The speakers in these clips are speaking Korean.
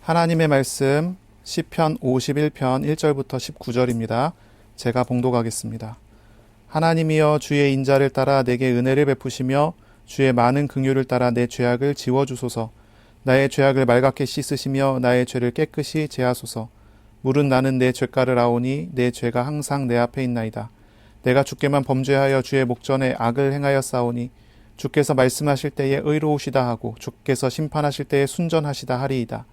하나님의 말씀 시편 51편 1절부터 19절입니다. 제가 봉독하겠습니다. 하나님이여 주의 인자를 따라 내게 은혜를 베푸시며 주의 많은 긍휼을 따라 내 죄악을 지워주소서. 나의 죄악을 말갛게 씻으시며 나의 죄를 깨끗이 제하소서. 물은 나는 내 죄가를 아오니 내 죄가 항상 내 앞에 있나이다. 내가 주께만 범죄하여 주의 목전에 악을 행하여 싸우니 주께서 말씀하실 때에 의로우시다 하고 주께서 심판하실 때에 순전하시다 하리이다.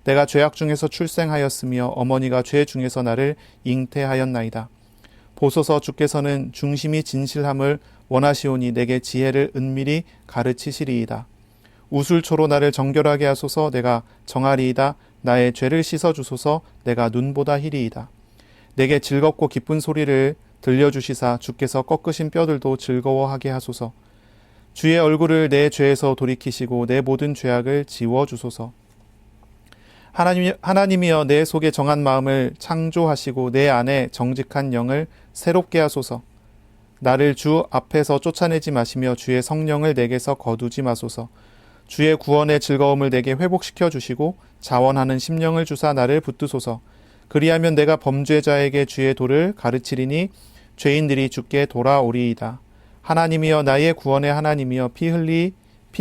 내가 죄악 중에서 출생하였으며 어머니가 죄 중에서 나를 잉태하였나이다. 보소서 주께서는 중심이 진실함을 원하시오니 내게 지혜를 은밀히 가르치시리이다. 우술초로 나를 정결하게 하소서. 내가 정하리이다. 나의 죄를 씻어주소서. 내가 눈보다 희리이다. 내게 즐겁고 기쁜 소리를 들려주시사 주께서 꺾으신 뼈들도 즐거워하게 하소서. 주의 얼굴을 내 죄에서 돌이키시고 내 모든 죄악을 지워주소서. 하나님이여 내 속에 정한 마음을 창조하시고 내 안에 정직한 영을 새롭게 하소서. 나를 주 앞에서 쫓아내지 마시며 주의 성령을 내게서 거두지 마소서. 주의 구원의 즐거움을 내게 회복시켜 주시고 자원하는 심령을 주사 나를 붙드소서. 그리하면 내가 범죄자에게 주의 도를 가르치리니 죄인들이 주께 돌아오리이다. 하나님이여 나의 구원의 하나님이여 피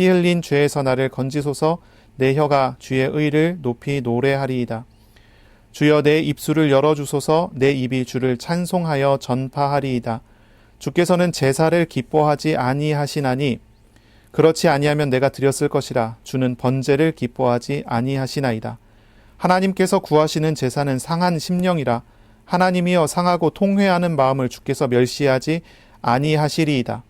흘린 죄에서 나를 건지소서. 내 혀가 주의 의를 높이 노래하리이다. 주여 내 입술을 열어주소서. 내 입이 주를 찬송하여 전파하리이다. 주께서는 제사를 기뻐하지 아니하시나니 그렇지 아니하면 내가 드렸을 것이라. 주는 번제를 기뻐하지 아니하시나이다. 하나님께서 구하시는 제사는 상한 심령이라. 하나님이여 상하고 통회하는 마음을 주께서 멸시하지 아니하시리이다.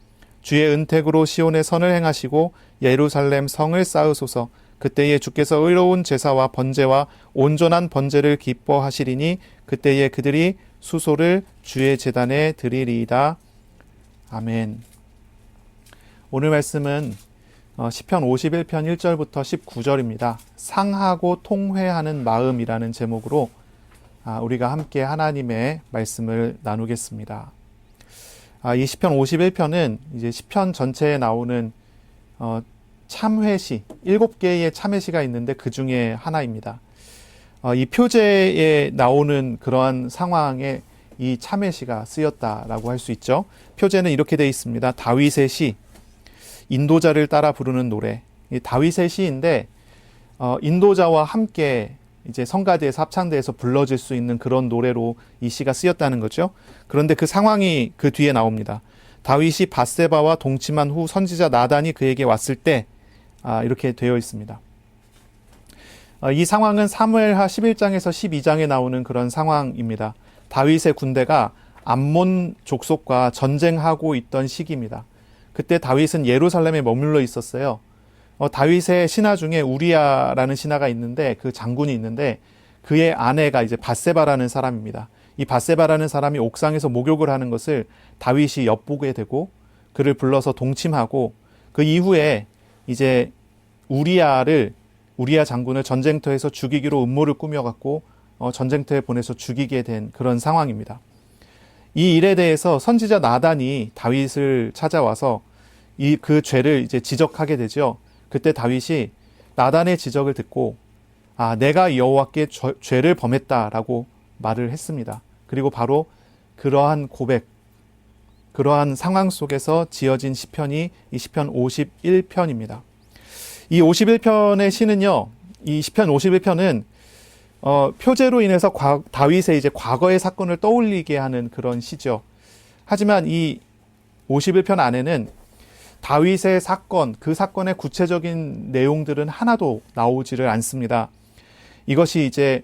주의 은택으로 시온의 선을 행하시고 예루살렘 성을 쌓으소서. 그때에 주께서 의로운 제사와 번제와 온전한 번제를 기뻐하시리니 그때에 그들이 수소를 주의 제단에 드리리이다. 아멘. 오늘 말씀은 시편 51편 1절부터 19절입니다. 상하고 통회하는 마음이라는 제목으로 우리가 함께 하나님의 말씀을 나누겠습니다. 이 시편 51편은 이제 시편 전체에 나오는 참회시, 7개의 참회시가 있는데 그 중에 하나입니다. 이 표제에 나오는 그러한 상황에 이 참회시가 쓰였다라고 할 수 있죠. 표제는 이렇게 되어 있습니다. 다윗의 시, 인도자를 따라 부르는 노래. 이 다윗의 시인데 인도자와 함께 이제 성가대에서 합창대에서 불러질 수 있는 그런 노래로 이 시가 쓰였다는 거죠. 그런데 그 상황이 그 뒤에 나옵니다. 다윗이 밧세바와 동침한 후 선지자 나단이 그에게 왔을 때 이렇게 되어 있습니다. 이 상황은 사무엘하 11장에서 12장에 나오는 그런 상황입니다. 다윗의 군대가 암몬 족속과 전쟁하고 있던 시기입니다. 그때 다윗은 예루살렘에 머물러 있었어요. 다윗의 신하 중에 우리야라는 신하가 있는데 그 장군이 있는데 그의 아내가 이제 밧세바라는 사람입니다. 이 밧세바라는 사람이 옥상에서 목욕을 하는 것을 다윗이 엿보게 되고 그를 불러서 동침하고 그 이후에 이제 우리야 장군을 전쟁터에서 죽이기로 음모를 꾸며갖고 전쟁터에 보내서 죽이게 된 그런 상황입니다. 이 일에 대해서 선지자 나단이 다윗을 찾아와서 그 죄를 이제 지적하게 되죠. 그때 다윗이 나단의 지적을 듣고 내가 여호와께 죄를 범했다라고 말을 했습니다. 그리고 바로 그러한 고백, 그러한 상황 속에서 지어진 시편이 이 시편 51편입니다. 이 51편의 시는요, 이 시편 51편은 표제로 인해서 다윗의 이제 과거의 사건을 떠올리게 하는 그런 시죠. 하지만 이 51편 안에는 다윗의 사건, 그 사건의 구체적인 내용들은 하나도 나오지를 않습니다. 이것이 이제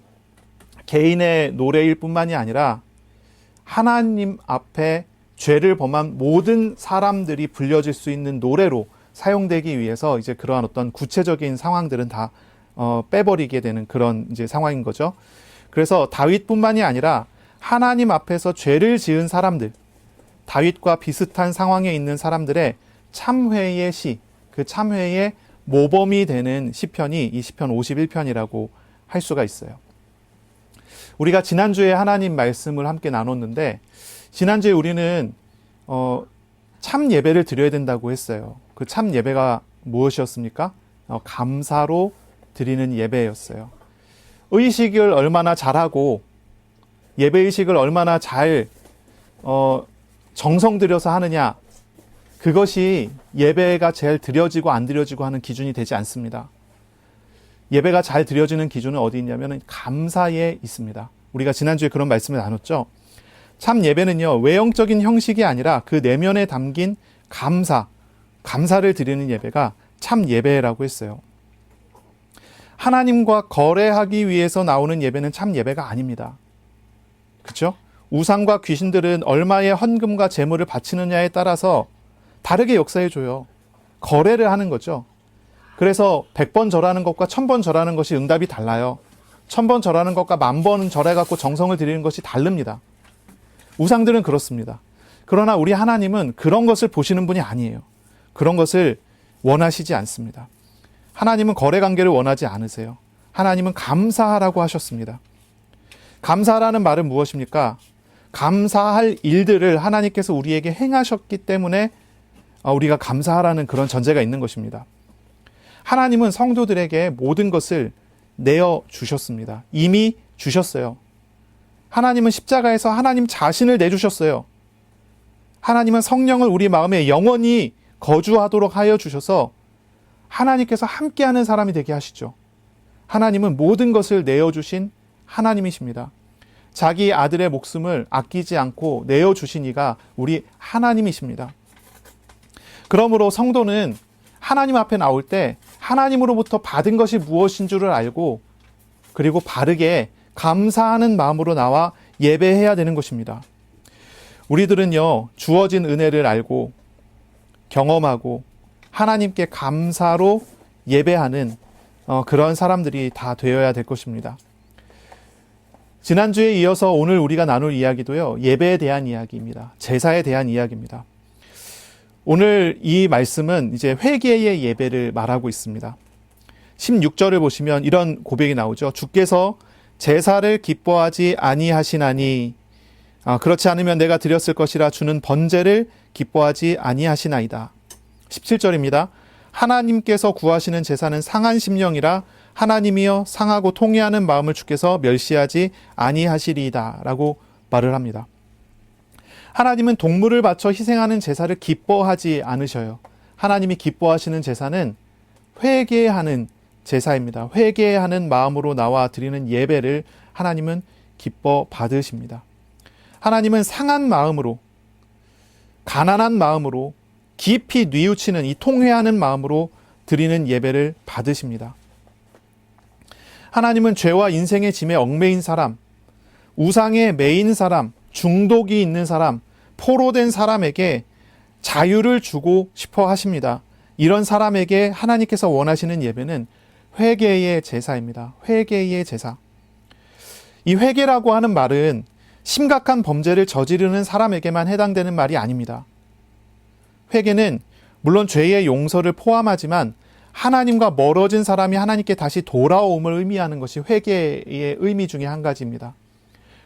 개인의 노래일 뿐만이 아니라 하나님 앞에 죄를 범한 모든 사람들이 불려질 수 있는 노래로 사용되기 위해서 이제 그러한 어떤 구체적인 상황들은 다 빼버리게 되는 그런 이제 상황인 거죠. 그래서 다윗뿐만이 아니라 하나님 앞에서 죄를 지은 사람들, 다윗과 비슷한 상황에 있는 사람들의 참회의 시, 그 참회의 모범이 되는 시편이 이 시편 51편이라고 할 수가 있어요. 우리가 지난주에 하나님 말씀을 함께 나눴는데 지난주에 우리는 참 예배를 드려야 된다고 했어요. 그 참 예배가 무엇이었습니까? 감사로 드리는 예배였어요. 의식을 얼마나 잘하고 예배의식을 얼마나 잘 정성 들여서 하느냐, 그것이 예배가 잘 드려지고 안 드려지고 하는 기준이 되지 않습니다. 예배가 잘 드려지는 기준은 어디 있냐면 감사에 있습니다. 우리가 지난주에 그런 말씀을 나눴죠. 참 예배는요, 외형적인 형식이 아니라 그 내면에 담긴 감사를 드리는 예배가 참 예배라고 했어요. 하나님과 거래하기 위해서 나오는 예배는 참 예배가 아닙니다. 그렇죠? 우상과 귀신들은 얼마의 헌금과 제물을 바치느냐에 따라서 다르게 역사해줘요. 거래를 하는 거죠. 그래서 100번 절하는 것과 1000번 절하는 것이 응답이 달라요. 1000번 절하는 것과 10,000번 절해갖고 정성을 드리는 것이 다릅니다. 우상들은 그렇습니다. 그러나 우리 하나님은 그런 것을 보시는 분이 아니에요. 그런 것을 원하시지 않습니다. 하나님은 거래 관계를 원하지 않으세요. 하나님은 감사하라고 하셨습니다. 감사라는 말은 무엇입니까? 감사할 일들을 하나님께서 우리에게 행하셨기 때문에 우리가 감사하라는 그런 전제가 있는 것입니다. 하나님은 성도들에게 모든 것을 내어주셨습니다. 이미 주셨어요. 하나님은 십자가에서 하나님 자신을 내주셨어요. 하나님은 성령을 우리 마음에 영원히 거주하도록 하여 주셔서 하나님께서 함께하는 사람이 되게 하시죠. 하나님은 모든 것을 내어주신 하나님이십니다. 자기 아들의 목숨을 아끼지 않고 내어주신 이가 우리 하나님이십니다. 그러므로 성도는 하나님 앞에 나올 때 하나님으로부터 받은 것이 무엇인 줄을 알고 그리고 바르게 감사하는 마음으로 나와 예배해야 되는 것입니다. 우리들은요, 주어진 은혜를 알고 경험하고 하나님께 감사로 예배하는 그런 사람들이 다 되어야 될 것입니다. 지난주에 이어서 오늘 우리가 나눌 이야기도요, 예배에 대한 이야기입니다. 제사에 대한 이야기입니다. 오늘 이 말씀은 이제 회개의 예배를 말하고 있습니다. 16절을 보시면 이런 고백이 나오죠. 주께서 제사를 기뻐하지 아니하시나니 그렇지 않으면 내가 드렸을 것이라 주는 번제를 기뻐하지 아니하시나이다. 17절입니다. 하나님께서 구하시는 제사는 상한 심령이라 하나님이여 상하고 통회하는 마음을 주께서 멸시하지 아니하시리이다 라고 말을 합니다. 하나님은 동물을 바쳐 희생하는 제사를 기뻐하지 않으셔요. 하나님이 기뻐하시는 제사는 회개하는 제사입니다. 회개하는 마음으로 나와 드리는 예배를 하나님은 기뻐 받으십니다. 하나님은 상한 마음으로, 가난한 마음으로, 깊이 뉘우치는 이 통회하는 마음으로 드리는 예배를 받으십니다. 하나님은 죄와 인생의 짐에 얽매인 사람, 우상에 매인 사람, 중독이 있는 사람, 포로된 사람에게 자유를 주고 싶어 하십니다. 이런 사람에게 하나님께서 원하시는 예배는 회개의 제사입니다. 회개의 제사. 이 회개라고 하는 말은 심각한 범죄를 저지르는 사람에게만 해당되는 말이 아닙니다. 회개는 물론 죄의 용서를 포함하지만 하나님과 멀어진 사람이 하나님께 다시 돌아옴을 의미하는 것이 회개의 의미 중에 한 가지입니다.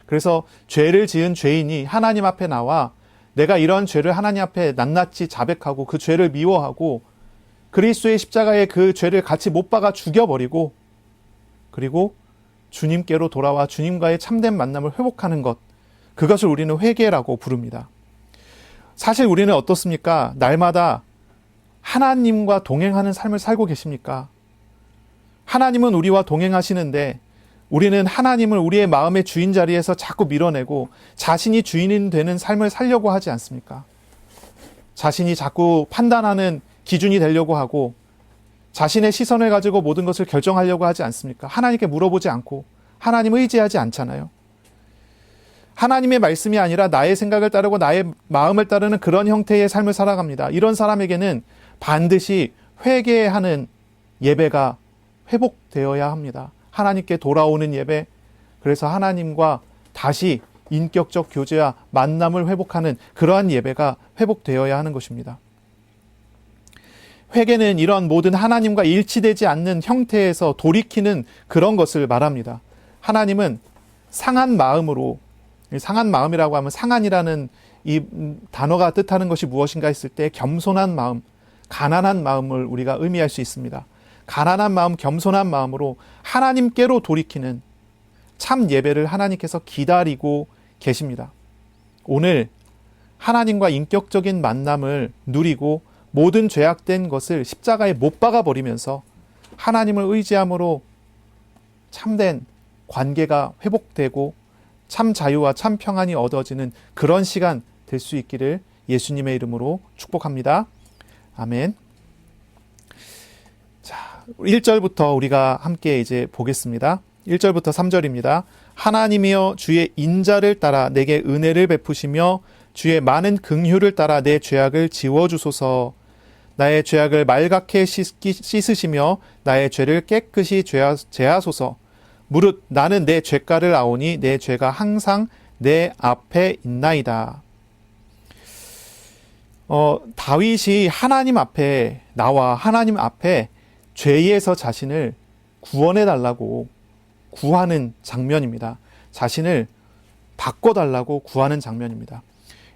그래서 죄를 지은 죄인이 하나님 앞에 나와 내가 이런 죄를 하나님 앞에 낱낱이 자백하고 그 죄를 미워하고 그리스도의 십자가에 그 죄를 같이 못 박아 죽여버리고 그리고 주님께로 돌아와 주님과의 참된 만남을 회복하는 것, 그것을 우리는 회개라고 부릅니다. 사실 우리는 어떻습니까? 날마다 하나님과 동행하는 삶을 살고 계십니까? 하나님은 우리와 동행하시는데 우리는 하나님을 우리의 마음의 주인 자리에서 자꾸 밀어내고 자신이 주인이 되는 삶을 살려고 하지 않습니까? 자신이 자꾸 판단하는 기준이 되려고 하고 자신의 시선을 가지고 모든 것을 결정하려고 하지 않습니까? 하나님께 물어보지 않고 하나님 의지하지 않잖아요. 하나님의 말씀이 아니라 나의 생각을 따르고 나의 마음을 따르는 그런 형태의 삶을 살아갑니다. 이런 사람에게는 반드시 회개하는 예배가 회복되어야 합니다. 하나님께 돌아오는 예배, 그래서 하나님과 다시 인격적 교제와 만남을 회복하는 그러한 예배가 회복되어야 하는 것입니다. 회개는 이런 모든 하나님과 일치되지 않는 형태에서 돌이키는 그런 것을 말합니다. 하나님은 상한 마음으로, 상한 마음이라고 하면 상한이라는 이 단어가 뜻하는 것이 무엇인가 했을 때 겸손한 마음, 가난한 마음을 우리가 의미할 수 있습니다. 가난한 마음, 겸손한 마음으로 하나님께로 돌이키는 참 예배를 하나님께서 기다리고 계십니다. 오늘 하나님과 인격적인 만남을 누리고 모든 죄악된 것을 십자가에 못 박아 버리면서 하나님을 의지함으로 참된 관계가 회복되고 참 자유와 참 평안이 얻어지는 그런 시간 될 수 있기를 예수님의 이름으로 축복합니다. 아멘. 자, 1절부터 우리가 함께 이제 보겠습니다. 1절부터 3절입니다. 하나님이여 주의 인자를 따라 내게 은혜를 베푸시며 주의 많은 긍휼을 따라 내 죄악을 지워주소서. 나의 죄악을 말갛게 씻으시며 나의 죄를 깨끗이 제하소서. 무릇 나는 내 죄가를 아오니 내 죄가 항상 내 앞에 있나이다. 다윗이 하나님 앞에 나와 하나님 앞에 죄에서 자신을 구원해 달라고 구하는 장면입니다. 자신을 바꿔달라고 구하는 장면입니다.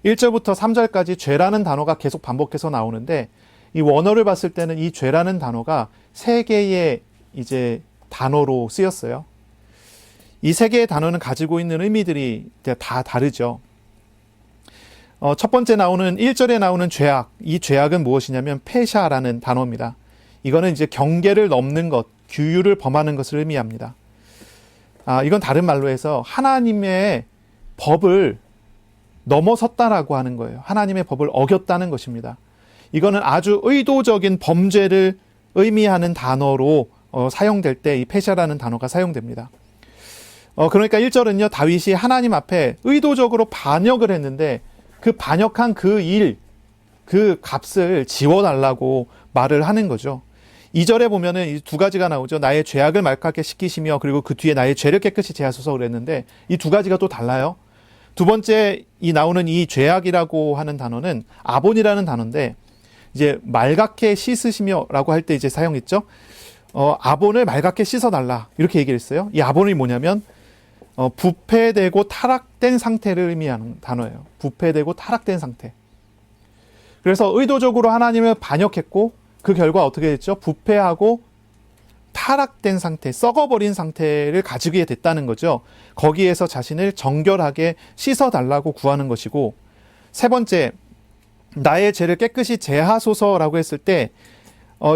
1절부터 3절까지 죄라는 단어가 계속 반복해서 나오는데 이 원어를 봤을 때는 이 죄라는 단어가 세 개의 이제 단어로 쓰였어요. 이 세 개의 단어는 가지고 있는 의미들이 다 다르죠. 첫 번째 나오는 1절에 나오는 죄악, 이 죄악은 무엇이냐면 페샤라는 단어입니다. 이거는 이제 경계를 넘는 것, 규율을 범하는 것을 의미합니다. 이건 다른 말로 해서 하나님의 법을 넘어섰다라고 하는 거예요. 하나님의 법을 어겼다는 것입니다. 이거는 아주 의도적인 범죄를 의미하는 단어로 사용될 때 이 페샤라는 단어가 사용됩니다. 그러니까 1절은요, 다윗이 하나님 앞에 의도적으로 반역을 했는데 그 반역한 그 일, 그 값을 지워달라고 말을 하는 거죠. 2절에 보면은 이 두 가지가 나오죠. 나의 죄악을 말갛게 씻기시며 그리고 그 뒤에 나의 죄를 깨끗이 제하소서 그랬는데 이 두 가지가 또 달라요. 두 번째 이 나오는 이 죄악이라고 하는 단어는 아본이라는 단어인데 이제 말갛게 씻으시며라고 할 때 이제 사용했죠. 아본을 말갛게 씻어달라 이렇게 얘기를 했어요. 이 아본이 뭐냐면 부패되고 타락된 상태를 의미하는 단어예요. 부패되고 타락된 상태. 그래서 의도적으로 하나님을 반역했고 그 결과 어떻게 됐죠? 부패하고 타락된 상태, 썩어버린 상태를 가지게 됐다는 거죠. 거기에서 자신을 정결하게 씻어달라고 구하는 것이고, 세 번째, 나의 죄를 깨끗이 제하소서라고 했을 때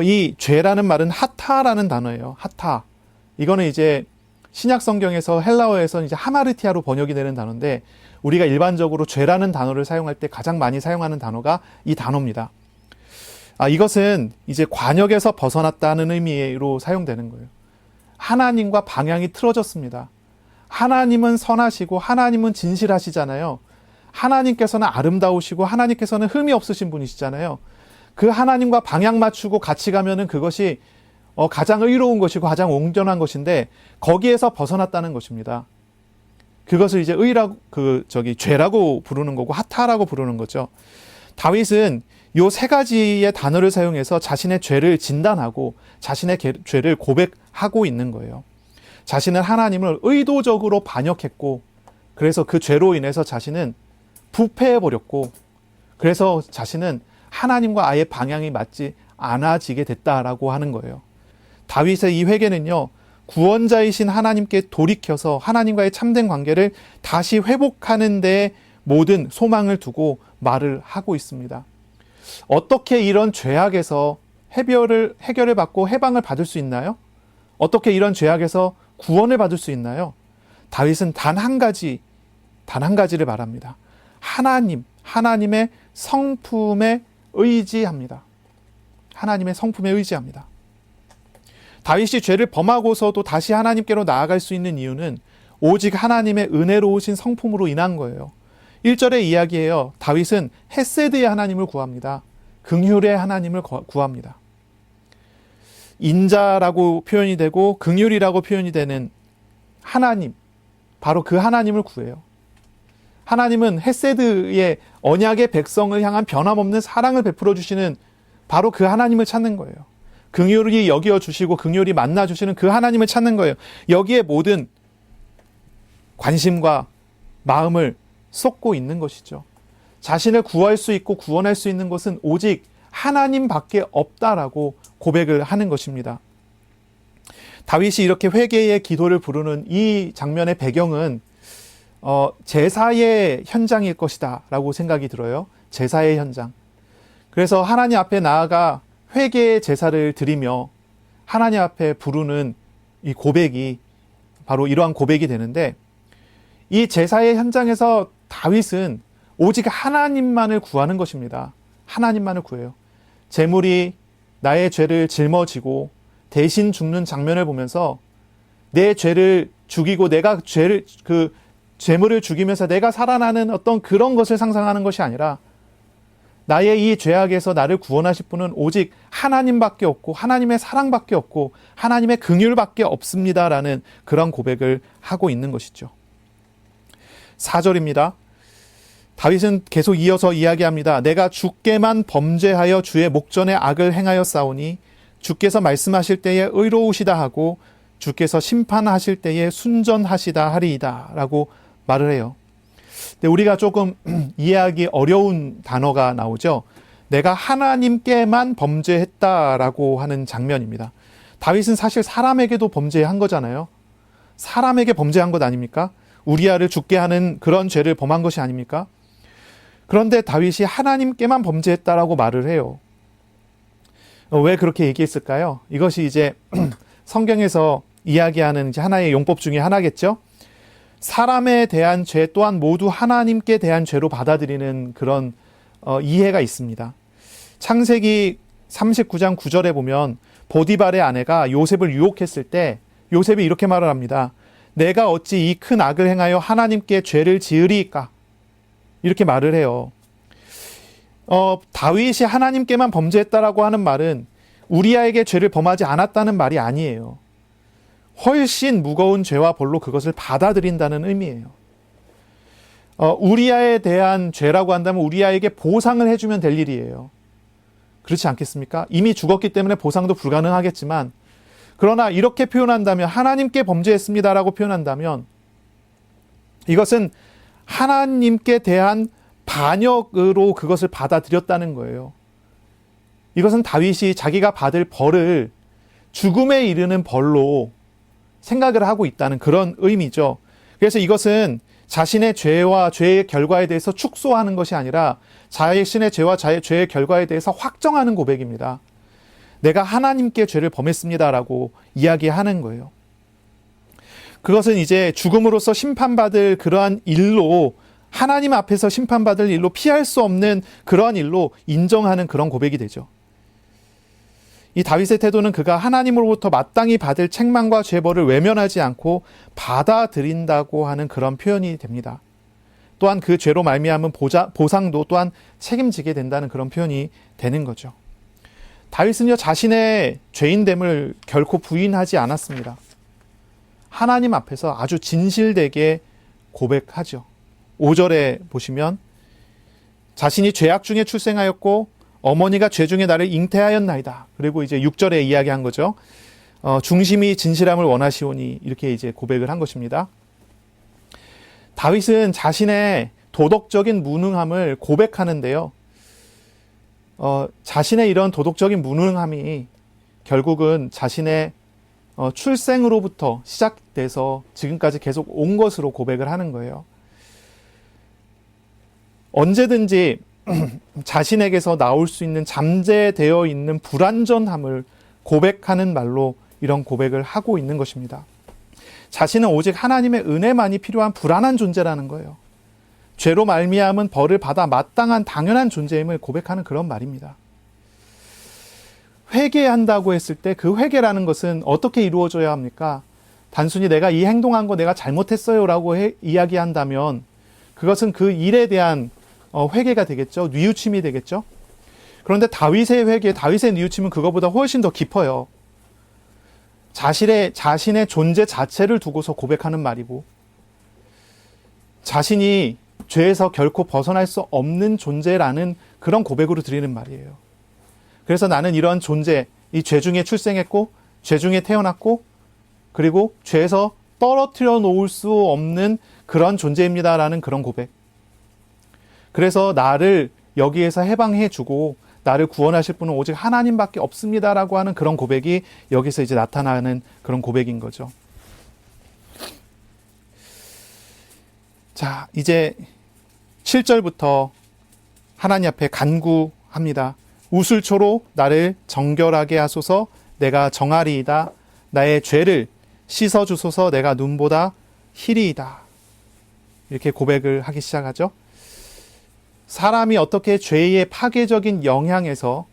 이 죄라는 말은 하타라는 단어예요. 하타. 이거는 이제 신약 성경에서 헬라어에서는 이제 하마르티아로 번역이 되는 단어인데 우리가 일반적으로 죄라는 단어를 사용할 때 가장 많이 사용하는 단어가 이 단어입니다. 이것은 이제 관역에서 벗어났다는 의미로 사용되는 거예요. 하나님과 방향이 틀어졌습니다. 하나님은 선하시고 하나님은 진실하시잖아요. 하나님께서는 아름다우시고 하나님께서는 흠이 없으신 분이시잖아요. 그 하나님과 방향 맞추고 같이 가면은 그것이 가장 의로운 것이고 가장 온전한 것인데 거기에서 벗어났다는 것입니다. 그것을 이제 죄라고 부르는 거고 하타라고 부르는 거죠. 다윗은 요 세 가지의 단어를 사용해서 자신의 죄를 진단하고 자신의 죄를 고백하고 있는 거예요. 자신은 하나님을 의도적으로 반역했고 그래서 그 죄로 인해서 자신은 부패해버렸고 그래서 자신은 하나님과 아예 방향이 맞지 않아지게 됐다라고 하는 거예요. 다윗의 이 회개는요, 구원자이신 하나님께 돌이켜서 하나님과의 참된 관계를 다시 회복하는 데 모든 소망을 두고 말을 하고 있습니다. 어떻게 이런 죄악에서 해결을 받고 해방을 받을 수 있나요? 어떻게 이런 죄악에서 구원을 받을 수 있나요? 다윗은 단 한 가지를 말합니다. 하나님의 성품에 의지합니다. 하나님의 성품에 의지합니다. 다윗이 죄를 범하고서도 다시 하나님께로 나아갈 수 있는 이유는 오직 하나님의 은혜로우신 성품으로 인한 거예요. 1절의 이야기예요. 다윗은 헤세드의 하나님을 구합니다. 긍휼의 하나님을 구합니다. 인자라고 표현이 되고 긍휼이라고 표현이 되는 하나님, 바로 그 하나님을 구해요. 하나님은 헤세드의 언약의 백성을 향한 변함없는 사랑을 베풀어 주시는 바로 그 하나님을 찾는 거예요. 긍휼히 여겨 주시고 긍휼히 만나 주시는 그 하나님을 찾는 거예요. 여기에 모든 관심과 마음을 쏟고 있는 것이죠. 자신을 구할 수 있고 구원할 수 있는 것은 오직 하나님밖에 없다라고 고백을 하는 것입니다. 다윗이 이렇게 회개의 기도를 부르는 이 장면의 배경은 제사의 현장일 것이다 라고 생각이 들어요. 제사의 현장. 그래서 하나님 앞에 나아가 회개의 제사를 드리며 하나님 앞에 부르는 이 고백이 바로 이러한 고백이 되는데, 이 제사의 현장에서 다윗은 오직 하나님만을 구하는 것입니다. 하나님만을 구해요. 제물이 나의 죄를 짊어지고 대신 죽는 장면을 보면서 내 죄를 죽이고 내가 제물을 죽이면서 내가 살아나는 어떤 그런 것을 상상하는 것이 아니라, 나의 이 죄악에서 나를 구원하실 분은 오직 하나님밖에 없고 하나님의 사랑밖에 없고 하나님의 긍휼밖에 없습니다라는 그런 고백을 하고 있는 것이죠. 4절입니다. 다윗은 계속 이어서 이야기합니다. 내가 주께만 범죄하여 주의 목전에 악을 행하였사오니 주께서 말씀하실 때에 의로우시다 하고 주께서 심판하실 때에 순전하시다 하리이다 라고 말을 해요. 근데 우리가 조금 이해하기 어려운 단어가 나오죠. 내가 하나님께만 범죄했다라고 하는 장면입니다. 다윗은 사실 사람에게도 범죄한 거잖아요. 사람에게 범죄한 것 아닙니까? 우리아를 죽게 하는 그런 죄를 범한 것이 아닙니까? 그런데 다윗이 하나님께만 범죄했다라고 말을 해요. 왜 그렇게 얘기했을까요? 이것이 이제 성경에서 이야기하는 이제 하나의 용법 중에 하나겠죠. 사람에 대한 죄 또한 모두 하나님께 대한 죄로 받아들이는 그런 이해가 있습니다. 창세기 39장 9절에 보면 보디발의 아내가 요셉을 유혹했을 때 요셉이 이렇게 말을 합니다. 내가 어찌 이 큰 악을 행하여 하나님께 죄를 지으리까? 이렇게 말을 해요. 다윗이 하나님께만 범죄했다라고 하는 말은 우리아에게 죄를 범하지 않았다는 말이 아니에요. 훨씬 무거운 죄와 벌로 그것을 받아들인다는 의미예요. 우리아에 대한 죄라고 한다면 우리아에게 보상을 해주면 될 일이에요. 그렇지 않겠습니까? 이미 죽었기 때문에 보상도 불가능하겠지만, 그러나 이렇게 표현한다면, 하나님께 범죄했습니다라고 표현한다면 이것은 하나님께 대한 반역으로 그것을 받아들였다는 거예요. 이것은 다윗이 자기가 받을 벌을 죽음에 이르는 벌로 생각을 하고 있다는 그런 의미죠. 그래서 이것은 자신의 죄와 죄의 결과에 대해서 축소하는 것이 아니라 자신의 죄와 죄의 결과에 대해서 확정하는 고백입니다. 내가 하나님께 죄를 범했습니다라고 이야기하는 거예요. 그것은 이제 죽음으로써 심판받을 그러한 일로, 하나님 앞에서 심판받을 일로, 피할 수 없는 그러한 일로 인정하는 그런 고백이 되죠. 이 다윗의 태도는 그가 하나님으로부터 마땅히 받을 책망과 죄벌을 외면하지 않고 받아들인다고 하는 그런 표현이 됩니다. 또한 그 죄로 말미암은 보상도 또한 책임지게 된다는 그런 표현이 되는 거죠. 다윗은요, 자신의 죄인됨을 결코 부인하지 않았습니다. 하나님 앞에서 아주 진실되게 고백하죠. 5절에 보시면 자신이 죄악 중에 출생하였고 어머니가 죄 중에 나를 잉태하였나이다. 그리고 이제 6절에 이야기한 거죠. 중심이 진실함을 원하시오니, 이렇게 이제 고백을 한 것입니다. 다윗은 자신의 도덕적인 무능함을 고백하는데요. 자신의 이런 도덕적인 무능함이 결국은 자신의 출생으로부터 시작돼서 지금까지 계속 온 것으로 고백을 하는 거예요. 언제든지 자신에게서 나올 수 있는 잠재되어 있는 불완전함을 고백하는 말로 이런 고백을 하고 있는 것입니다. 자신은 오직 하나님의 은혜만이 필요한 불안한 존재라는 거예요. 죄로 말미암은 벌을 받아 마땅한 당연한 존재임을 고백하는 그런 말입니다. 회개한다고 했을 때 그 회개라는 것은 어떻게 이루어져야 합니까? 단순히 내가 이 행동한 거 내가 잘못했어요 라고 이야기한다면 그것은 그 일에 대한 회개가 되겠죠. 뉘우침이 되겠죠. 그런데 다윗의 회개, 다윗의 뉘우침은 그거보다 훨씬 더 깊어요. 자신의 존재 자체를 두고서 고백하는 말이고, 자신이 죄에서 결코 벗어날 수 없는 존재라는 그런 고백으로 드리는 말이에요. 그래서 나는 이런 존재, 이 죄 중에 출생했고 죄 중에 태어났고 그리고 죄에서 떨어뜨려 놓을 수 없는 그런 존재입니다라는 그런 고백. 그래서 나를 여기에서 해방해 주고 나를 구원하실 분은 오직 하나님밖에 없습니다라고 하는 그런 고백이 여기서 이제 나타나는 그런 고백인 거죠. 자, 이제 7절부터 하나님 앞에 간구합니다. 우슬초로 나를 정결하게 하소서. 내가 정하리이다. 나의 죄를 씻어주소서. 내가 눈보다 희리이다. 이렇게 고백을 하기 시작하죠. 사람이 어떻게 죄의 파괴적인 영향에서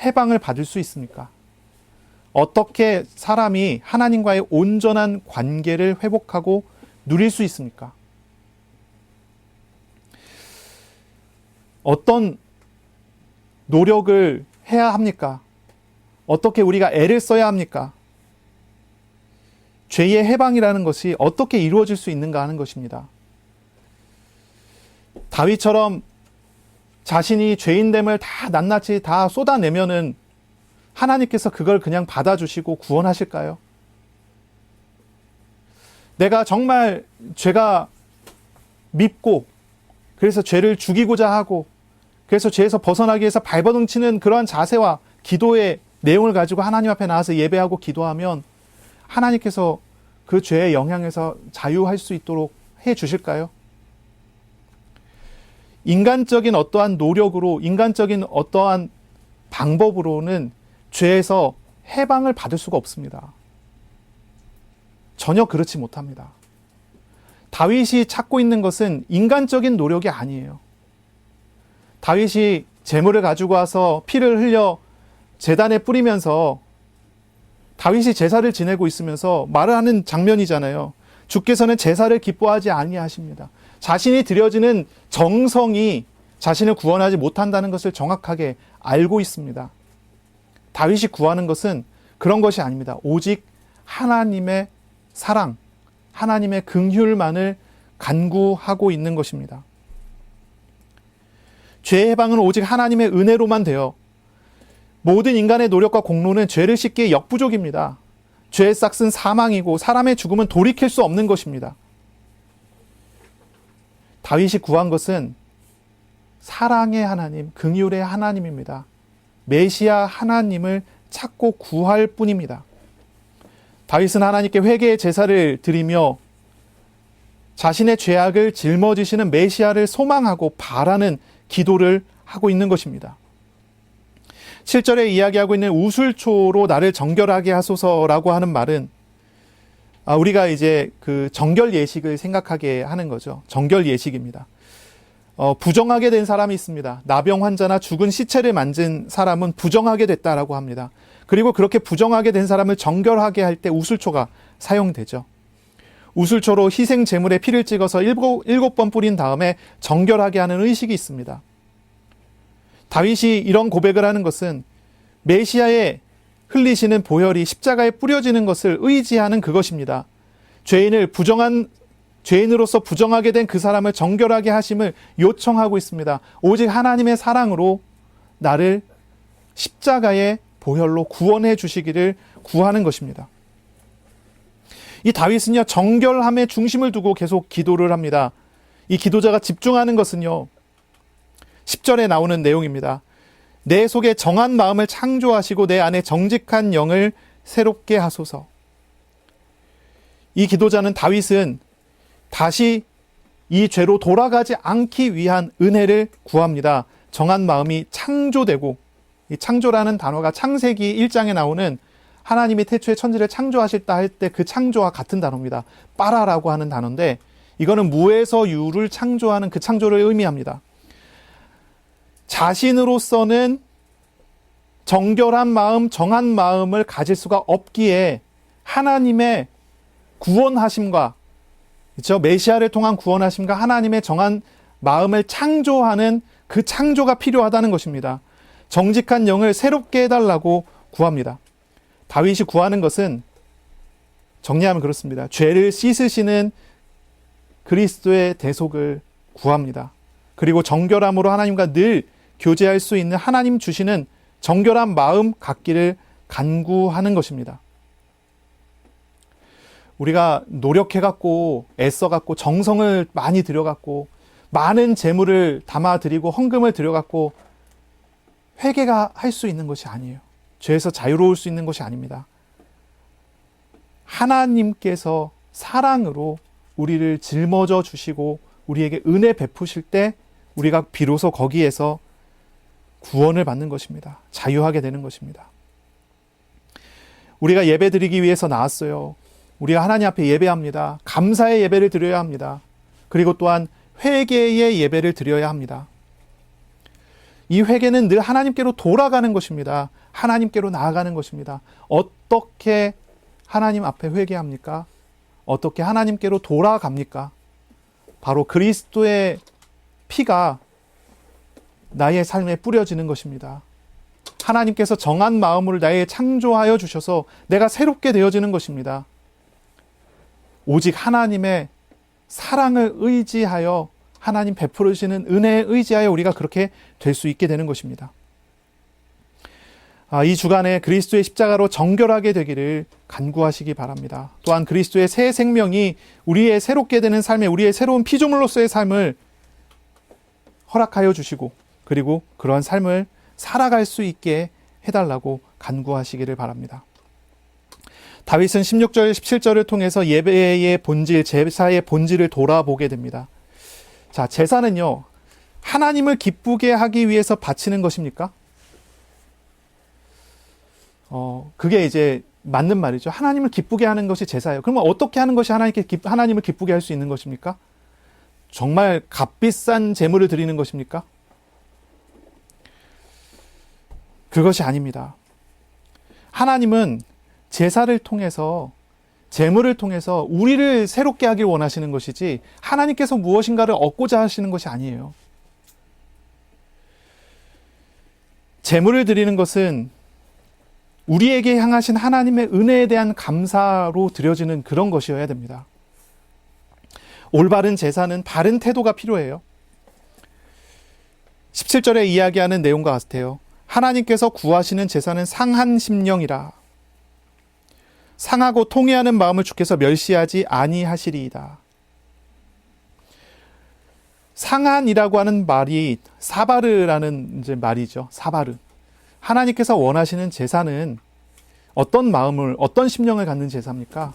해방을 받을 수 있습니까? 어떻게 사람이 하나님과의 온전한 관계를 회복하고 누릴 수 있습니까? 어떤 노력을 해야 합니까? 어떻게 우리가 애를 써야 합니까? 죄의 해방이라는 것이 어떻게 이루어질 수 있는가 하는 것입니다. 다윗처럼 자신이 죄인됨을 다 낱낱이 다 쏟아내면은 하나님께서 그걸 그냥 받아주시고 구원하실까요? 내가 정말 죄가 밉고 그래서 죄를 죽이고자 하고 그래서 죄에서 벗어나기 위해서 발버둥치는 그러한 자세와 기도의 내용을 가지고 하나님 앞에 나와서 예배하고 기도하면 하나님께서 그 죄의 영향에서 자유할 수 있도록 해 주실까요? 인간적인 어떠한 노력으로, 인간적인 어떠한 방법으로는 죄에서 해방을 받을 수가 없습니다. 전혀 그렇지 못합니다. 다윗이 찾고 있는 것은 인간적인 노력이 아니에요. 다윗이 제물을 가지고 와서 피를 흘려 제단에 뿌리면서 다윗이 제사를 지내고 있으면서 말을 하는 장면이잖아요. 주께서는 제사를 기뻐하지 아니하십니다. 자신이 드려지는 정성이 자신을 구원하지 못한다는 것을 정확하게 알고 있습니다. 다윗이 구하는 것은 그런 것이 아닙니다. 오직 하나님의 사랑, 하나님의 긍휼만을 간구하고 있는 것입니다. 죄의 해방은 오직 하나님의 은혜로만 되어 모든 인간의 노력과 공로는 죄를 씻기에 역부족입니다. 죄의 싹은 사망이고 사람의 죽음은 돌이킬 수 없는 것입니다. 다윗이 구한 것은 사랑의 하나님, 긍휼의 하나님입니다. 메시아 하나님을 찾고 구할 뿐입니다. 다윗은 하나님께 회개의 제사를 드리며 자신의 죄악을 짊어지시는 메시아를 소망하고 바라는 기도를 하고 있는 것입니다. 7절에 이야기하고 있는 우슬초로 나를 정결하게 하소서라고 하는 말은 우리가 이제 그 정결 예식을 생각하게 하는 거죠. 정결 예식입니다. 부정하게 된 사람이 있습니다. 나병 환자나 죽은 시체를 만진 사람은 부정하게 됐다라고 합니다. 그리고 그렇게 부정하게 된 사람을 정결하게 할 때 우슬초가 사용되죠. 우슬초로 희생 제물에 피를 찍어서 일곱 번 뿌린 다음에 정결하게 하는 의식이 있습니다. 다윗이 이런 고백을 하는 것은 메시아의 흘리시는 보혈이 십자가에 뿌려지는 것을 의지하는 그것입니다. 죄인으로서 부정하게 된 그 사람을 정결하게 하심을 요청하고 있습니다. 오직 하나님의 사랑으로 나를 십자가의 보혈로 구원해 주시기를 구하는 것입니다. 이 다윗은요, 정결함에 중심을 두고 계속 기도를 합니다. 이 기도자가 집중하는 것은요, 10절에 나오는 내용입니다. 내 속에 정한 마음을 창조하시고 내 안에 정직한 영을 새롭게 하소서. 이 기도자는 다윗은 다시 이 죄로 돌아가지 않기 위한 은혜를 구합니다. 정한 마음이 창조되고, 이 창조라는 단어가 창세기 1장에 나오는 하나님이 태초에 천지를 창조하셨다 할 때 그 창조와 같은 단어입니다. 빠라라고 하는 단어인데 이거는 무에서 유를 창조하는 그 창조를 의미합니다. 자신으로서는 정결한 마음, 정한 마음을 가질 수가 없기에 하나님의 구원하심과, 그렇죠? 메시아를 통한 구원하심과 하나님의 정한 마음을 창조하는 그 창조가 필요하다는 것입니다. 정직한 영을 새롭게 해달라고 구합니다. 다윗이 구하는 것은 정리하면 그렇습니다. 죄를 씻으시는 그리스도의 대속을 구합니다. 그리고 정결함으로 하나님과 늘 교제할 수 있는 하나님 주시는 정결한 마음 갖기를 간구하는 것입니다. 우리가 노력해갖고 애써갖고 정성을 많이 들여갖고 많은 재물을 담아드리고 헌금을 들여갖고 회개가 할 수 있는 것이 아니에요. 죄에서 자유로울 수 있는 것이 아닙니다. 하나님께서 사랑으로 우리를 짊어져 주시고 우리에게 은혜 베푸실 때 우리가 비로소 거기에서 구원을 받는 것입니다. 자유하게 되는 것입니다. 우리가 예배 드리기 위해서 나왔어요. 우리가 하나님 앞에 예배합니다. 감사의 예배를 드려야 합니다. 그리고 또한 회개의 예배를 드려야 합니다. 이 회개는 늘 하나님께로 돌아가는 것입니다. 하나님께로 나아가는 것입니다. 어떻게 하나님 앞에 회개합니까? 어떻게 하나님께로 돌아갑니까? 바로 그리스도의 피가 나의 삶에 뿌려지는 것입니다. 하나님께서 정한 마음을 나에게 창조하여 주셔서 내가 새롭게 되어지는 것입니다. 오직 하나님의 사랑을 의지하여 하나님 베풀어 주시는 은혜에 의지하여 우리가 그렇게 될 수 있게 되는 것입니다. 이 주간에 그리스도의 십자가로 정결하게 되기를 간구하시기 바랍니다. 또한 그리스도의 새 생명이 우리의 새롭게 되는 삶에 우리의 새로운 피조물로서의 삶을 허락하여 주시고 그리고 그러한 삶을 살아갈 수 있게 해달라고 간구하시기를 바랍니다. 다윗은 16절, 17절을 통해서 예배의 본질, 제사의 본질을 돌아보게 됩니다. 자, 제사는요, 하나님을 기쁘게 하기 위해서 바치는 것입니까? 그게 이제 맞는 말이죠. 하나님을 기쁘게 하는 것이 제사예요. 그러면 어떻게 하는 것이 하나님을 기쁘게 할 수 있는 것입니까? 정말 값비싼 제물을 드리는 것입니까? 그것이 아닙니다. 하나님은 제사를 통해서, 제물을 통해서 우리를 새롭게 하길 원하시는 것이지 하나님께서 무엇인가를 얻고자 하시는 것이 아니에요. 제물을 드리는 것은 우리에게 향하신 하나님의 은혜에 대한 감사로 드려지는 그런 것이어야 됩니다. 올바른 제사는 바른 태도가 필요해요. 17절에 이야기하는 내용과 같아요. 하나님께서 구하시는 제사는 상한 심령이라. 상하고 통회하는 마음을 주께서 멸시하지 아니하시리이다. 상한이라고 하는 말이 사바르라는 이제 말이죠. 사바르. 하나님께서 원하시는 제사는 어떤 마음을, 어떤 심령을 갖는 제사입니까?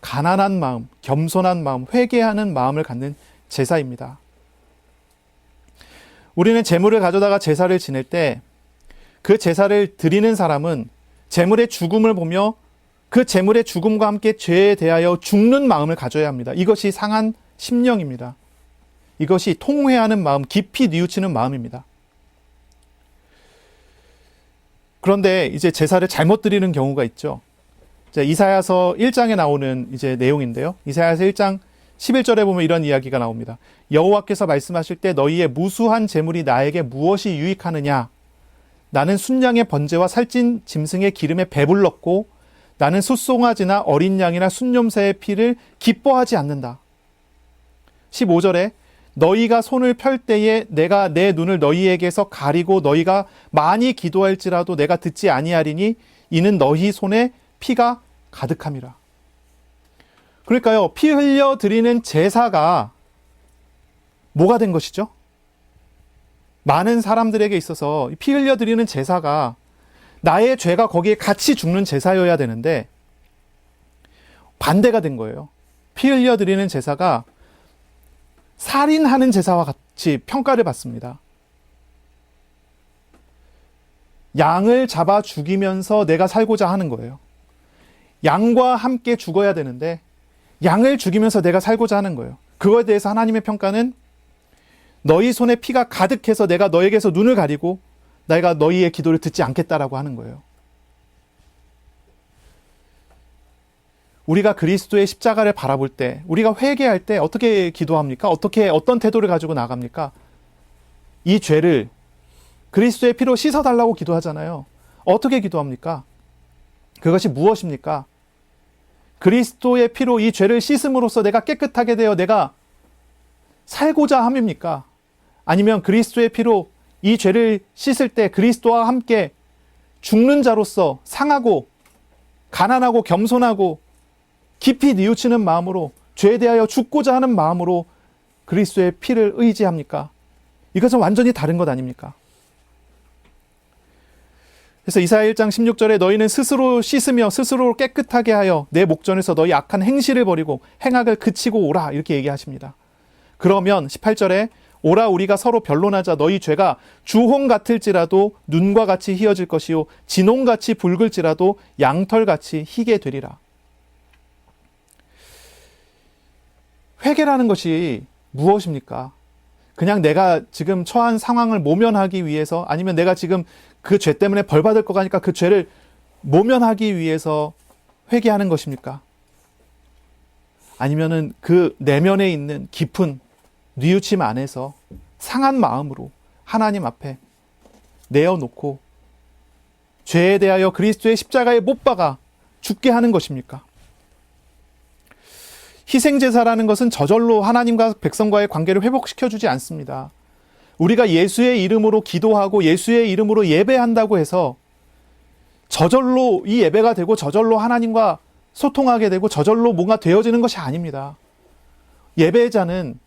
가난한 마음, 겸손한 마음, 회개하는 마음을 갖는 제사입니다. 우리는 제물을 가져다가 제사를 지낼 때 그 제사를 드리는 사람은 제물의 죽음을 보며 그 제물의 죽음과 함께 죄에 대하여 죽는 마음을 가져야 합니다. 이것이 상한 심령입니다. 이것이 통회하는 마음, 깊이 뉘우치는 마음입니다. 그런데 이제 제사를 잘못 드리는 경우가 있죠. 이사야서 1장에 나오는 이제 내용인데요. 이사야서 1장 11절에 보면 이런 이야기가 나옵니다. 여호와께서 말씀하실 때 너희의 무수한 제물이 나에게 무엇이 유익하느냐? 나는 순양의 번제와 살찐 짐승의 기름에 배불렀고 나는 숫송아지나 어린 양이나 순념새의 피를 기뻐하지 않는다. 15절에 너희가 손을 펼 때에 내가 내 눈을 너희에게서 가리고 너희가 많이 기도할지라도 내가 듣지 아니하리니 이는 너희 손에 피가 가득함이라. 그러니까요, 피 흘려 드리는 제사가 뭐가 된 것이죠? 많은 사람들에게 있어서 피 흘려 드리는 제사가 나의 죄가 거기에 같이 죽는 제사여야 되는데 반대가 된 거예요. 피 흘려 드리는 제사가 살인하는 제사와 같이 평가를 받습니다. 양을 잡아 죽이면서 내가 살고자 하는 거예요. 양과 함께 죽어야 되는데 양을 죽이면서 내가 살고자 하는 거예요. 그거에 대해서 하나님의 평가는 너희 손에 피가 가득해서 내가 너에게서 눈을 가리고 내가 너희의 기도를 듣지 않겠다라고 하는 거예요. 우리가 그리스도의 십자가를 바라볼 때, 우리가 회개할 때 어떻게 기도합니까? 어떤 태도를 가지고 나갑니까? 이 죄를 그리스도의 피로 씻어달라고 기도하잖아요. 어떻게 기도합니까? 그것이 무엇입니까? 그리스도의 피로 이 죄를 씻음으로써 내가 깨끗하게 되어 내가 살고자 함입니까? 아니면 그리스도의 피로 이 죄를 씻을 때 그리스도와 함께 죽는 자로서 상하고 가난하고 겸손하고 깊이 뉘우치는 마음으로 죄에 대하여 죽고자 하는 마음으로 그리스도의 피를 의지합니까? 이것은 완전히 다른 것 아닙니까? 그래서 이사야 1장 16절에 너희는 스스로 씻으며 스스로 깨끗하게 하여 내 목전에서 너희 악한 행실을 버리고 행악을 그치고 오라 이렇게 얘기하십니다. 그러면 18절에 오라 우리가 서로 변론하자 너희 죄가 주홍 같을지라도 눈과 같이 희어질 것이요 진홍같이 붉을지라도 양털같이 희게 되리라. 회개라는 것이 무엇입니까? 그냥 내가 지금 처한 상황을 모면하기 위해서 아니면 내가 지금 그 죄 때문에 벌 받을 거 가니까 그 죄를 모면하기 위해서 회개하는 것입니까? 아니면은 그 내면에 있는 깊은 뉘우침 안에서 상한 마음으로 하나님 앞에 내어놓고 죄에 대하여 그리스도의 십자가에 못 박아 죽게 하는 것입니까? 희생제사라는 것은 저절로 하나님과 백성과의 관계를 회복시켜주지 않습니다. 우리가 예수의 이름으로 기도하고 예수의 이름으로 예배한다고 해서 저절로 이 예배가 되고 저절로 하나님과 소통하게 되고 저절로 뭔가 되어지는 것이 아닙니다. 예배자는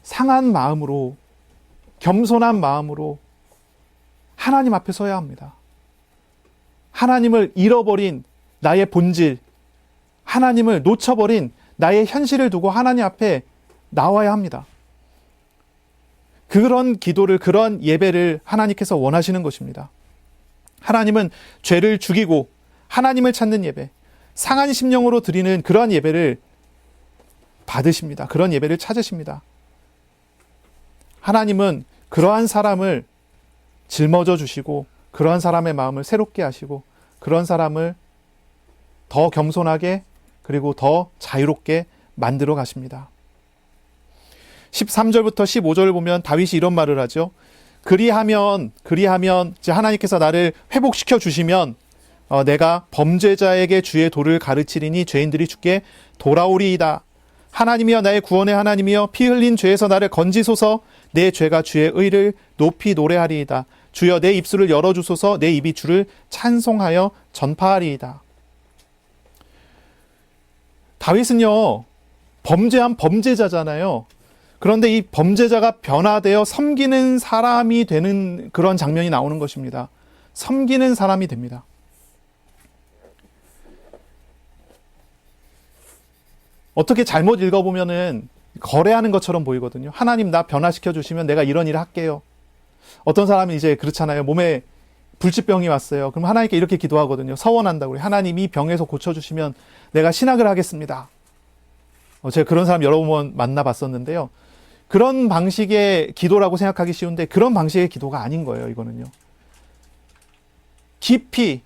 상한 마음으로 겸손한 마음으로 하나님 앞에 서야 합니다. 하나님을 잃어버린 나의 본질, 하나님을 놓쳐버린 나의 현실을 두고 하나님 앞에 나와야 합니다. 그런 기도를, 그런 예배를 하나님께서 원하시는 것입니다. 하나님은 죄를 죽이고 하나님을 찾는 예배, 상한 심령으로 드리는 그러한 예배를 받으십니다. 그런 예배를 찾으십니다. 하나님은 그러한 사람을 짊어져 주시고 그러한 사람의 마음을 새롭게 하시고 그런 사람을 더 겸손하게 그리고 더 자유롭게 만들어 가십니다. 13절부터 15절을 보면 다윗이 이런 말을 하죠. 그리하면 이제 하나님께서 나를 회복시켜 주시면 내가 범죄자에게 주의 도를 가르치리니 죄인들이 주께 돌아오리이다. 하나님이여 나의 구원의 하나님이여 피 흘린 죄에서 나를 건지소서. 내 죄가 주의 의를 높이 노래하리이다. 주여 내 입술을 열어주소서. 내 입이 주를 찬송하여 전파하리이다. 다윗은요 범죄한 범죄자잖아요. 그런데 이 범죄자가 변화되어 섬기는 사람이 되는 그런 장면이 나오는 것입니다. 섬기는 사람이 됩니다. 어떻게 잘못 읽어보면은 거래하는 것처럼 보이거든요. 하나님 나 변화시켜 주시면 내가 이런 일을 할게요. 어떤 사람이 이제 그렇잖아요. 몸에 불치병이 왔어요. 그럼 하나님께 이렇게 기도하거든요. 서원한다고 그래요. 하나님 이 병에서 고쳐주시면 내가 신학을 하겠습니다. 제가 그런 사람 여러 번 만나봤었는데요. 그런 방식의 기도라고 생각하기 쉬운데 그런 방식의 기도가 아닌 거예요. 이거는요. 깊이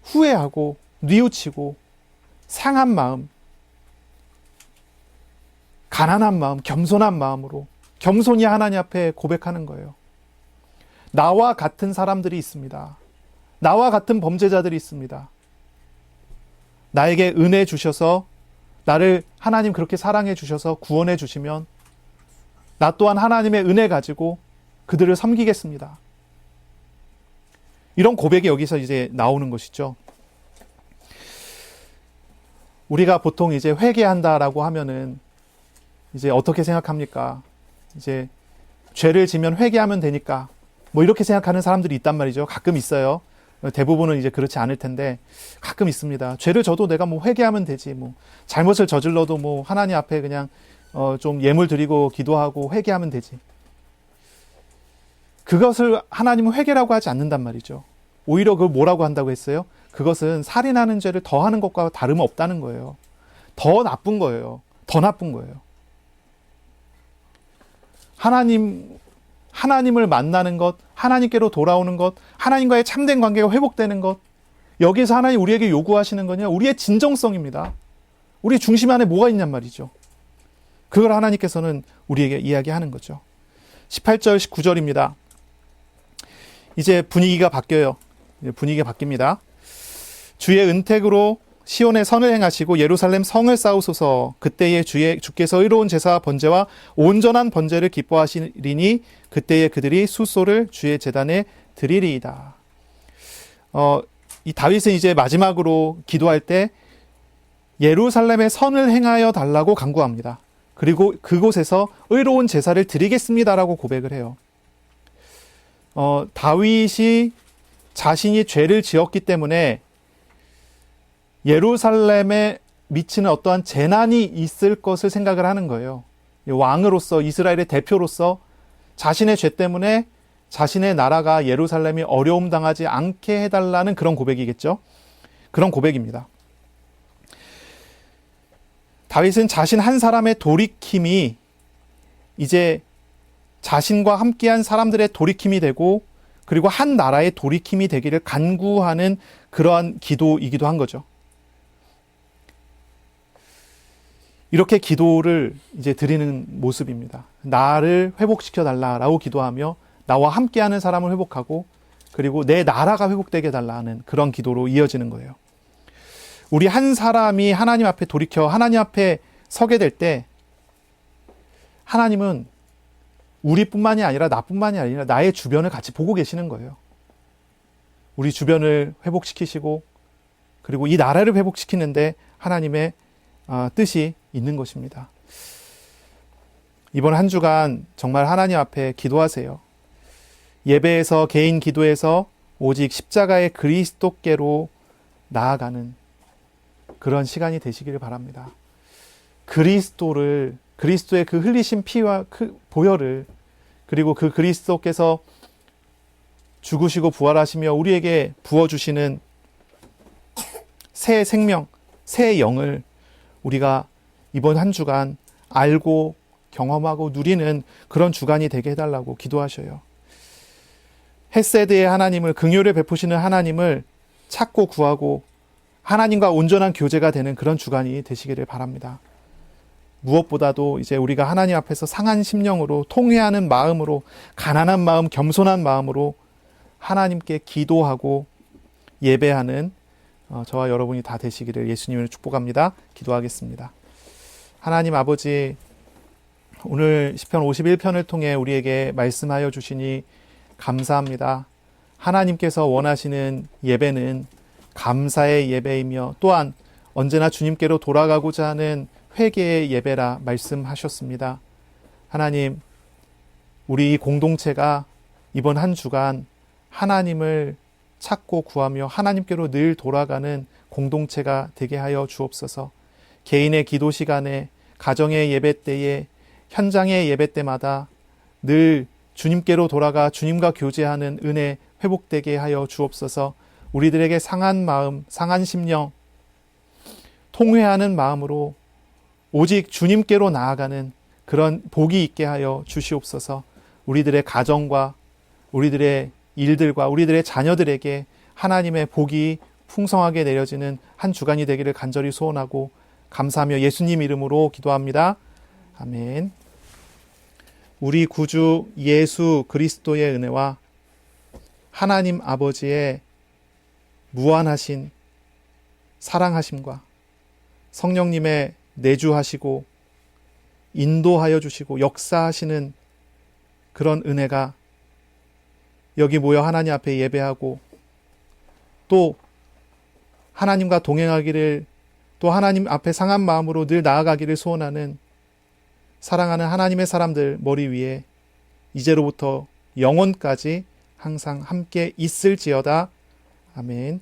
후회하고 뉘우치고 상한 마음, 가난한 마음, 겸손한 마음으로 겸손히 하나님 앞에 고백하는 거예요. 나와 같은 사람들이 있습니다. 나와 같은 범죄자들이 있습니다. 나에게 은혜 주셔서 나를 하나님 그렇게 사랑해 주셔서 구원해 주시면 나 또한 하나님의 은혜 가지고 그들을 섬기겠습니다. 이런 고백이 여기서 이제 나오는 것이죠. 우리가 보통 이제 회개한다라고 하면은 이제 어떻게 생각합니까? 이제 죄를 지면 회개하면 되니까 뭐 이렇게 생각하는 사람들이 있단 말이죠. 가끔 있어요. 대부분은 이제 그렇지 않을 텐데 가끔 있습니다. 죄를 져도 내가 뭐 회개하면 되지. 뭐 잘못을 저질러도 뭐 하나님 앞에 그냥 좀 예물 드리고 기도하고 회개하면 되지. 그것을 하나님은 회개라고 하지 않는단 말이죠. 오히려 그걸 뭐라고 한다고 했어요? 그것은 살인하는 죄를 더 하는 것과 다름없다는 거예요. 더 나쁜 거예요. 더 나쁜 거예요. 하나님을 만나는 것, 하나님께로 돌아오는 것, 하나님과의 참된 관계가 회복되는 것, 여기서 하나님 우리에게 요구하시는 거냐? 우리의 진정성입니다. 우리 중심 안에 뭐가 있냔 말이죠. 그걸 하나님께서는 우리에게 이야기하는 거죠. 18절, 19절입니다. 이제 분위기가 바뀌어요. 분위기가 바뀝니다. 주의 은택으로 시온의 선을 행하시고 예루살렘 성을 쌓으소서. 그때에 주께서 의로운 제사와 번제와 온전한 번제를 기뻐하시리니 그때에 그들이 숫소를 주의 제단에 드리리이다. 이 다윗은 이제 마지막으로 기도할 때 예루살렘의 선을 행하여 달라고 간구합니다. 그리고 그곳에서 의로운 제사를 드리겠습니다라고 고백을 해요. 다윗이 자신이 죄를 지었기 때문에 예루살렘에 미치는 어떠한 재난이 있을 것을 생각을 하는 거예요. 왕으로서, 이스라엘의 대표로서 자신의 죄 때문에 자신의 나라가, 예루살렘이 어려움 당하지 않게 해달라는 그런 고백이겠죠. 그런 고백입니다. 다윗은 자신 한 사람의 돌이킴이 이제 자신과 함께한 사람들의 돌이킴이 되고, 그리고 한 나라의 돌이킴이 되기를 간구하는 그러한 기도이기도 한 거죠. 이렇게 기도를 이제 드리는 모습입니다. 나를 회복시켜 달라라고 기도하며 나와 함께하는 사람을 회복하고, 그리고 내 나라가 회복되게 해달라는 그런 기도로 이어지는 거예요. 우리 한 사람이 하나님 앞에 돌이켜 하나님 앞에 서게 될 때, 하나님은 우리뿐만이 아니라 나뿐만이 아니라 나의 주변을 같이 보고 계시는 거예요. 우리 주변을 회복시키시고, 그리고 이 나라를 회복시키는데 하나님의 뜻이 있는 것입니다. 이번 한 주간 정말 하나님 앞에 기도하세요. 예배에서, 개인 기도에서 오직 십자가의 그리스도께로 나아가는 그런 시간이 되시기를 바랍니다. 그리스도의 그 흘리신 피와 그 보혈을, 그리고 그 그리스도께서 죽으시고 부활하시며 우리에게 부어주시는 새 생명, 새 영을 우리가 이번 한 주간 알고 경험하고 누리는 그런 주간이 되게 해달라고 기도하셔요. 헤세드의 하나님을, 긍휼을 베푸시는 하나님을 찾고 구하고 하나님과 온전한 교제가 되는 그런 주간이 되시기를 바랍니다. 무엇보다도 이제 우리가 하나님 앞에서 상한 심령으로, 통회하는 마음으로, 가난한 마음, 겸손한 마음으로 하나님께 기도하고 예배하는 저와 여러분이 다 되시기를 예수님을 축복합니다. 기도하겠습니다. 하나님 아버지, 오늘 시편 51편을 통해 우리에게 말씀하여 주시니 감사합니다. 하나님께서 원하시는 예배는 감사의 예배이며, 또한 언제나 주님께로 돌아가고자 하는 회개의 예배라 말씀하셨습니다. 하나님, 우리 이 공동체가 이번 한 주간 하나님을 찾고 구하며 하나님께로 늘 돌아가는 공동체가 되게 하여 주옵소서. 개인의 기도 시간에, 가정의 예배 때에, 현장의 예배 때마다 늘 주님께로 돌아가 주님과 교제하는 은혜 회복되게 하여 주옵소서. 우리들에게 상한 마음, 상한 심령, 통회하는 마음으로 오직 주님께로 나아가는 그런 복이 있게 하여 주시옵소서. 우리들의 가정과 우리들의 일들과 우리들의 자녀들에게 하나님의 복이 풍성하게 내려지는 한 주간이 되기를 간절히 소원하고 감사하며 예수님 이름으로 기도합니다. 아멘. 우리 구주 예수 그리스도의 은혜와 하나님 아버지의 무한하신 사랑하심과 성령님의 내주하시고 인도하여 주시고 역사하시는 그런 은혜가 여기 모여 하나님 앞에 예배하고 또 하나님과 동행하기를, 또 하나님 앞에 상한 마음으로 늘 나아가기를 소원하는 사랑하는 하나님의 사람들 머리 위에 이제로부터 영원까지 항상 함께 있을지어다. 아멘.